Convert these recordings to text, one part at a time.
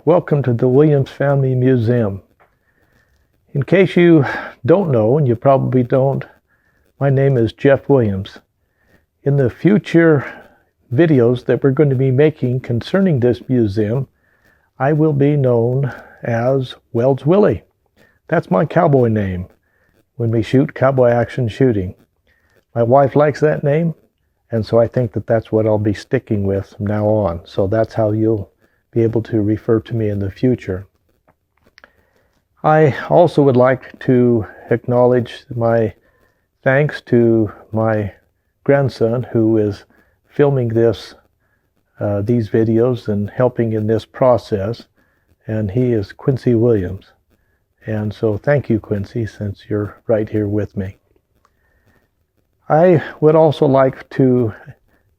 welcome to the Williams Family Museum. In case you don't know, and you probably don't, my name is Jeff Williams. In the future videos that we're going to be making concerning this museum, I will be known as Wells Willie. That's my cowboy name when we shoot cowboy action shooting. My wife likes that name, and so I think that that's what I'll be sticking with from now on. So that's how you'll be able to refer to me in the future. I also would like to acknowledge my thanks to my grandson who is filming these videos and helping in this process, and he is Quincy Williams. And so thank you, Quincy, since you're right here with me. I would also like to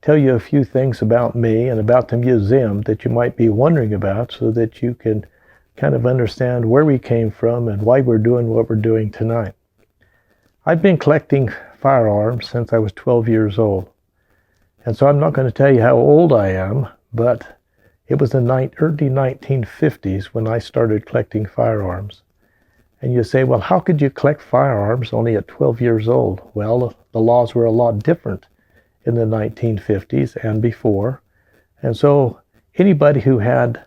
tell you a few things about me and about the museum that you might be wondering about, so that you can kind of understand where we came from and why we're doing what we're doing tonight. I've been collecting firearms since I was 12 years old. And so I'm not going to tell you how old I am, but it was the early 1950s when I started collecting firearms. And you say, well, how could you collect firearms only at 12 years old? Well, the laws were a lot different in the 1950s and before. And so anybody who had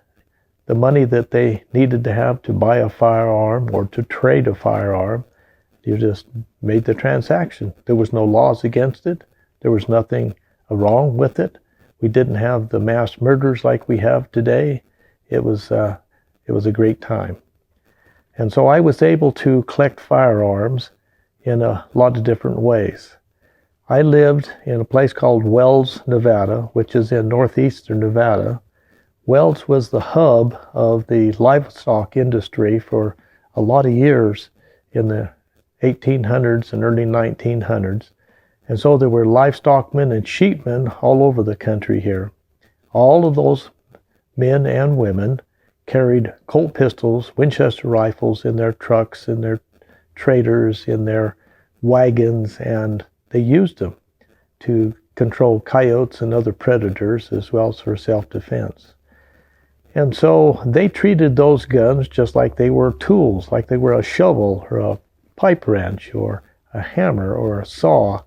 the money that they needed to have to buy a firearm or to trade a firearm, you just made the transaction. There was no laws against it. There was nothing wrong with it. We didn't have the mass murders like we have today. It was a great time. And so I was able to collect firearms in a lot of different ways. I lived in a place called Wells, Nevada, which is in northeastern Nevada. Wells was the hub of the livestock industry for a lot of years in the 1800s and early 1900s. And so there were livestockmen and sheepmen all over the country here. All of those men and women carried Colt pistols, Winchester rifles in their trucks, in their traders, in their wagons, and they used them to control coyotes and other predators as well as for self-defense. And so they treated those guns just like they were tools, like they were a shovel or a pipe wrench or a hammer or a saw.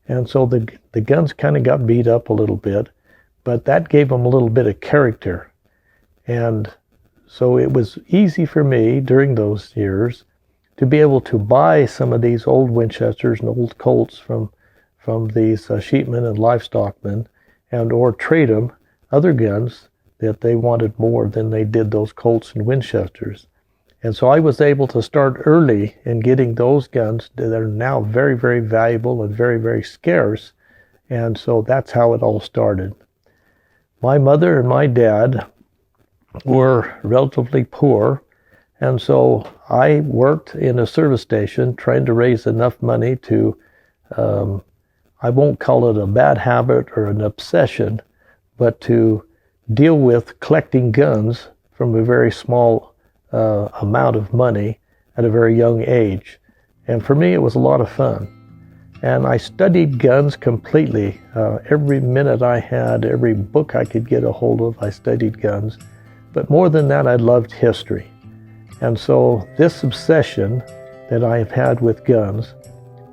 And so the guns kind of got beat up a little bit, but that gave them a little bit of character. And so it was easy for me during those years to be able to buy some of these old Winchesters and old Colts from these sheepmen and livestockmen, and or trade them other guns that they wanted more than they did those Colts and Winchesters. And so I was able to start early in getting those guns that are now very, very valuable and very, very scarce. And so that's how it all started. My mother and my dad were relatively poor, and so I worked in a service station trying to raise enough money to, I won't call it a bad habit or an obsession, but to deal with collecting guns from a very small amount of money at a very young age. And for me, it was a lot of fun. And I studied guns completely. Every minute I had, every book I could get a hold of, I studied guns. But more than that, I loved history. And so this obsession that I have had with guns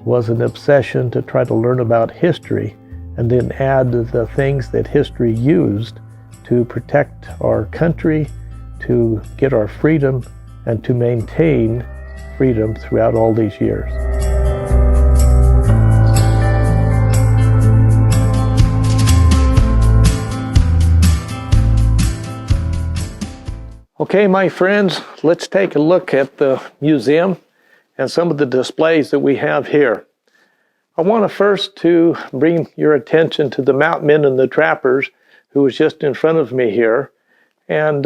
was an obsession to try to learn about history and then add the things that history used to protect our country, to get our freedom, and to maintain freedom throughout all these years. Okay, my friends, let's take a look at the museum and some of the displays that we have here. I want to first to bring your attention to the mountain men and the trappers who was just in front of me here. And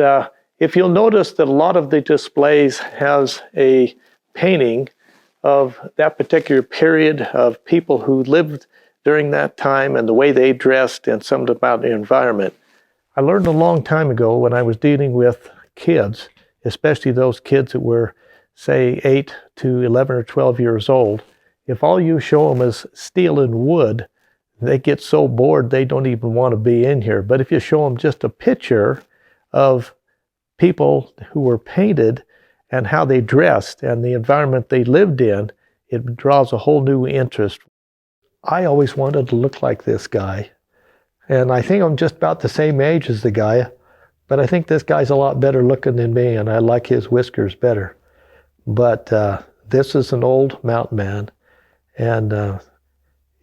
if you'll notice that a lot of the displays has a painting of that particular period of people who lived during that time and the way they dressed and something about the environment. I learned a long time ago when I was dealing with kids, especially those kids that were, say, 8 to 11 or 12 years old, if all you show them is steel and wood, they get so bored they don't even want to be in here. But if you show them just a picture of people who were painted and how they dressed and the environment they lived in, it draws a whole new interest. I always wanted to look like this guy. And I think I'm just about the same age as the guy, but I think this guy's a lot better looking than me, and I like his whiskers better. But this is an old mountain man, and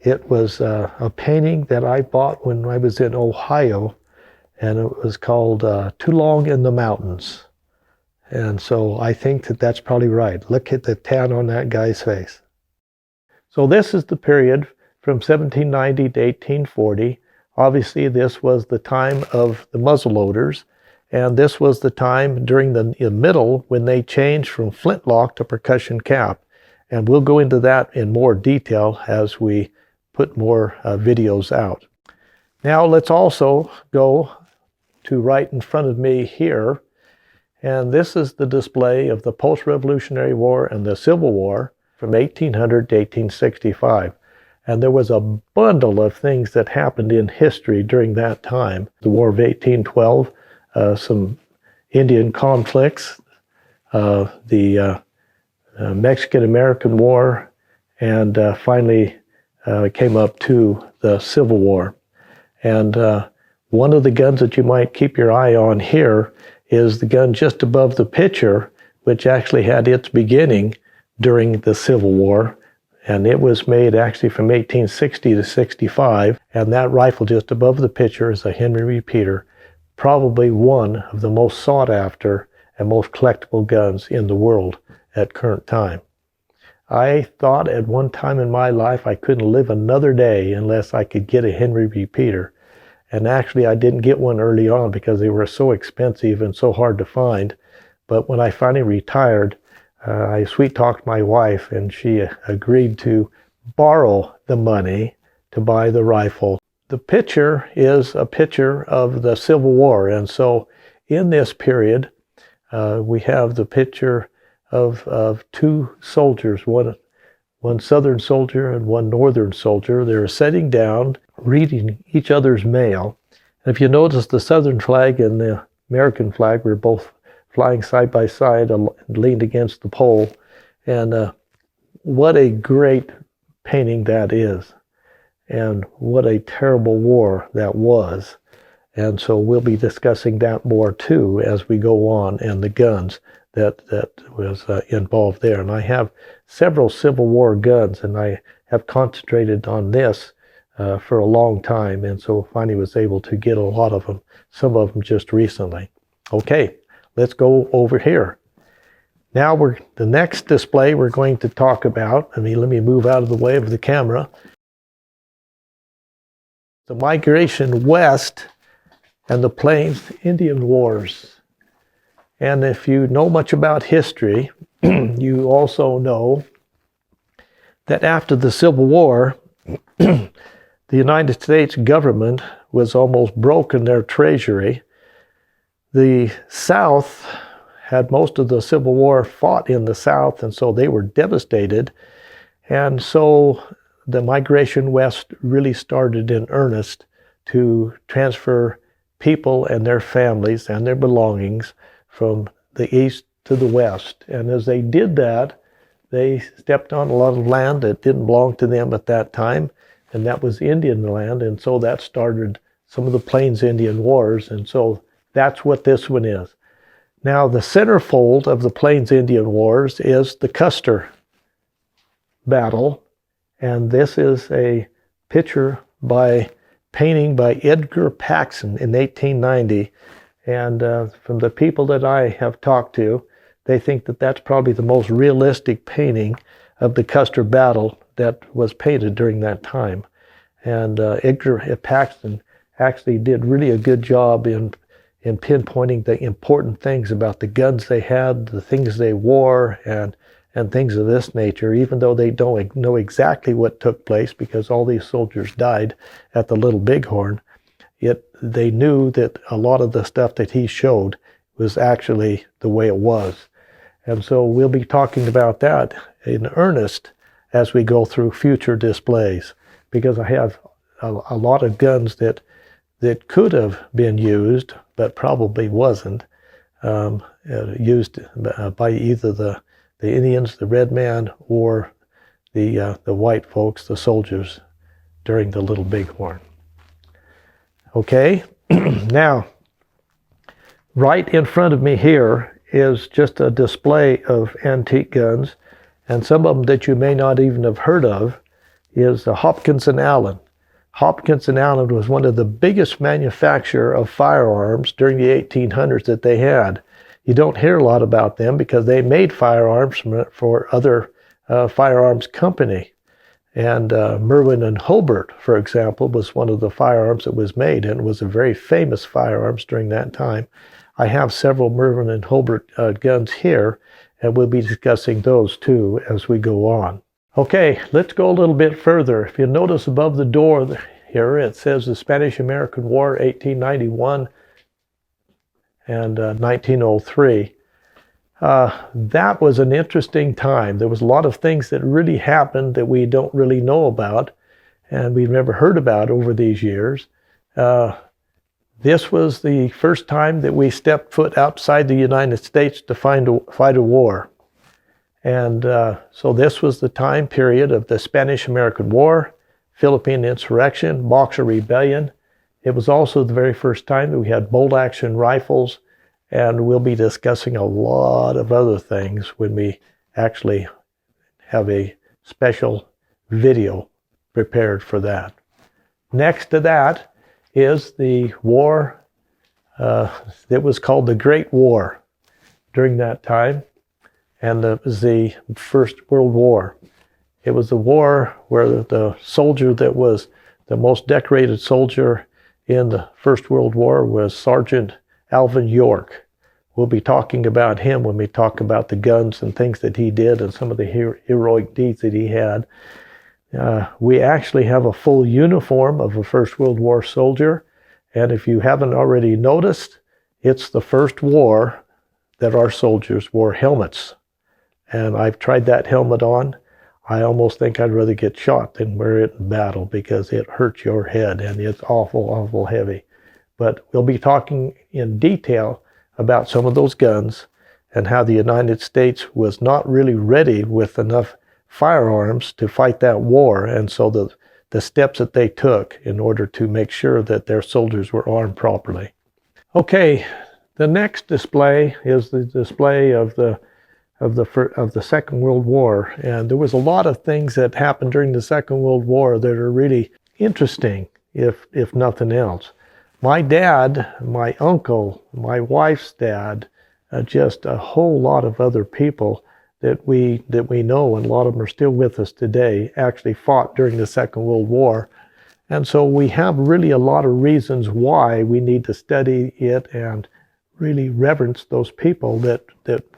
it was a painting that I bought when I was in Ohio, and it was called Too Long in the Mountains. And so I think that that's probably right. Look at the tan on that guy's face. So this is the period from 1790 to 1840. Obviously, this was the time of the muzzleloaders, and this was the time during the middle when they changed from flintlock to percussion cap. And we'll go into that in more detail as we put more videos out. Now let's also go to right in front of me here. And this is the display of the post-Revolutionary War and the Civil War from 1800 to 1865. And there was a bundle of things that happened in history during that time. The War of 1812, some Indian conflicts, the Mexican-American War, and finally came up to the Civil War. And one of the guns that you might keep your eye on here is the gun just above the picture, which actually had its beginning during the Civil War. And it was made actually from 1860 to 65. And that rifle just above the picture is a Henry repeater, probably one of the most sought after and most collectible guns in the world at current time. I thought at one time in my life I couldn't live another day unless I could get a Henry repeater. And actually I didn't get one early on because they were so expensive and so hard to find. But when I finally retired, I sweet-talked my wife, and she agreed to borrow the money to buy the rifle. The picture is a picture of the Civil War, and so in this period, we have the picture of two soldiers, one Southern soldier and one Northern soldier. They're sitting down, reading each other's mail. And if you notice, the Southern flag and the American flag were both flying side by side, leaned against the pole. And what a great painting that is. And what a terrible war that was. And so we'll be discussing that more too as we go on, and the guns that was involved there. And I have several Civil War guns, and I have concentrated on this for a long time, and so finally was able to get a lot of them, some of them just recently. Okay, let's go over here. Now the next display we're going to talk about, let me move out of the way of the camera. The migration west and the Plains Indian Wars. And if you know much about history, you also know that after the Civil War, the United States government was almost broke in their treasury. The South had most of the Civil War fought in the South, and so they were devastated. And so the migration west really started in earnest to transfer people and their families and their belongings from the east to the west. And as they did that, they stepped on a lot of land that didn't belong to them at that time, and that was Indian land. And so that started some of the Plains Indian Wars, and so that's what this one is. Now, the centerfold of the Plains Indian Wars is the Custer battle, and this is a picture painting by Edgar Paxson in 1890. And from the people that I have talked to, they think that that's probably the most realistic painting of the Custer battle that was painted during that time. And Edgar Paxson actually did really a good job in pinpointing the important things about the guns they had, the things they wore, and things of this nature, even though they don't know exactly what took place because all these soldiers died at the Little Bighorn. They knew that a lot of the stuff that he showed was actually the way it was. And so we'll be talking about that in earnest as we go through future displays, because I have a lot of guns that could have been used, but probably wasn't. used by either the Indians, the red man, or the white folks, the soldiers, during the Little Bighorn. Okay, now, right in front of me here is just a display of antique guns, and some of them that you may not even have heard of is Hopkins and Allen. Hopkins and Allen was one of the biggest manufacturer of firearms during the 1800s that they had. You don't hear a lot about them because they made firearms for other firearms company. And Merwin and Hobart, for example, was one of the firearms that was made, and it was a very famous firearms during that time. I have several Merwin and Hobart guns here, and we'll be discussing those too as we go on. Okay, let's go a little bit further. If you notice above the door here, it says the Spanish-American War, 1891 and 1903. That was an interesting time. There was a lot of things that really happened that we don't really know about, and we've never heard about over these years. This was the first time that we stepped foot outside the United States to fight a war. And so this was the time period of the Spanish-American War, Philippine Insurrection, Boxer Rebellion. It was also the very first time that we had bolt-action rifles, and we'll be discussing a lot of other things when we actually have a special video prepared for that. Next to that is the war that was called the Great War during that time, and it was the First World War. It was the war where the soldier that was the most decorated soldier in the First World War was Sergeant Alvin York. We'll be talking about him when we talk about the guns and things that he did and some of the heroic deeds that he had. We actually have a full uniform of a First World War soldier, and if you haven't already noticed, it's the first war that our soldiers wore helmets. And I've tried that helmet on. I almost think I'd rather get shot than wear it in battle because it hurts your head and it's awful, awful heavy. But we'll be talking in detail about some of those guns and how the United States was not really ready with enough firearms to fight that war, and so the steps that they took in order to make sure that their soldiers were armed properly. Okay, the next display is the display of the Second World War, and there was a lot of things that happened during the Second World War that are really interesting, if nothing else. My dad, my uncle, my wife's dad, just a whole lot of other people that we know, and a lot of them are still with us today, actually fought during the Second World War. And so we have really a lot of reasons why we need to study it and really reverence those people that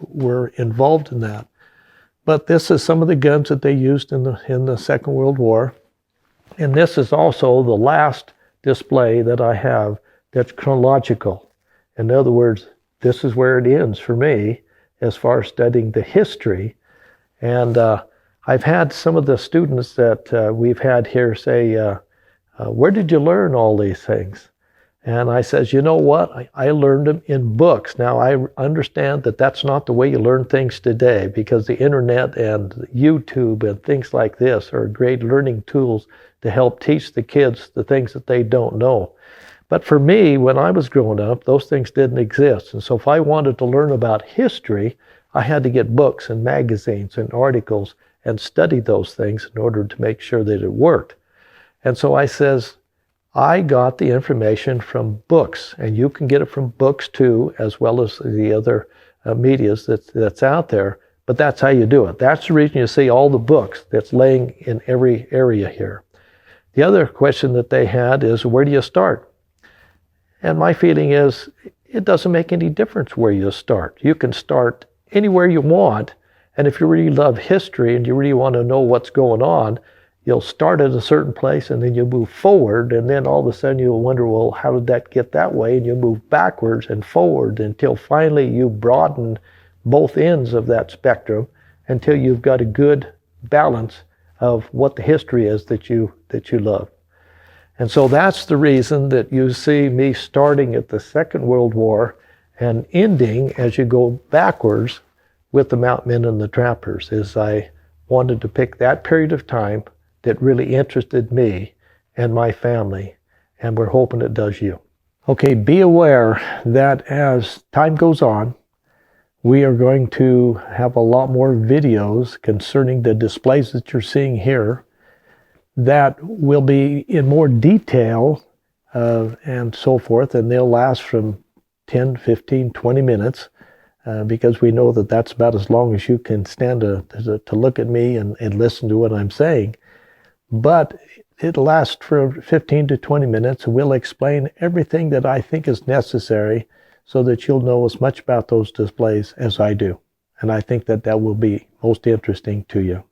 were involved in that. But this is some of the guns that they used in the Second World War. And this is also the last display that I have that's chronological. In other words, this is where it ends for me as far as studying the history. And I've had some of the students that we've had here say, where did you learn all these things? And I says, you know what? I learned them in books. Now, I understand that that's not the way you learn things today, because the internet and YouTube and things like this are great learning tools to help teach the kids the things that they don't know. But for me, when I was growing up, those things didn't exist. And so if I wanted to learn about history, I had to get books and magazines and articles and study those things in order to make sure that it worked. And so I says, I got the information from books, and you can get it from books too, as well as the other medias that's out there. But that's how you do it. That's the reason you see all the books that's laying in every area here. The other question that they had is, where do you start? And my feeling is, it doesn't make any difference where you start. You can start anywhere you want, and if you really love history and you really want to know what's going on, you'll start at a certain place and then you'll move forward, and then all of a sudden you'll wonder, well, how did that get that way? And you'll move backwards and forward until finally you broaden both ends of that spectrum until you've got a good balance of what the history is that you love. And so that's the reason that you see me starting at the Second World War and ending as you go backwards with the mountain men and the trappers, is I wanted to pick that period of time that really interested me and my family, and we're hoping it does you. Okay, be aware that as time goes on, we are going to have a lot more videos concerning the displays that you're seeing here that will be in more detail and so forth, and they'll last from 10, 15, 20 minutes because we know that that's about as long as you can stand to look at me and listen to what I'm saying. But it'll last for 15 to 20 minutes. We'll explain everything that I think is necessary so that you'll know as much about those displays as I do. And I think that that will be most interesting to you.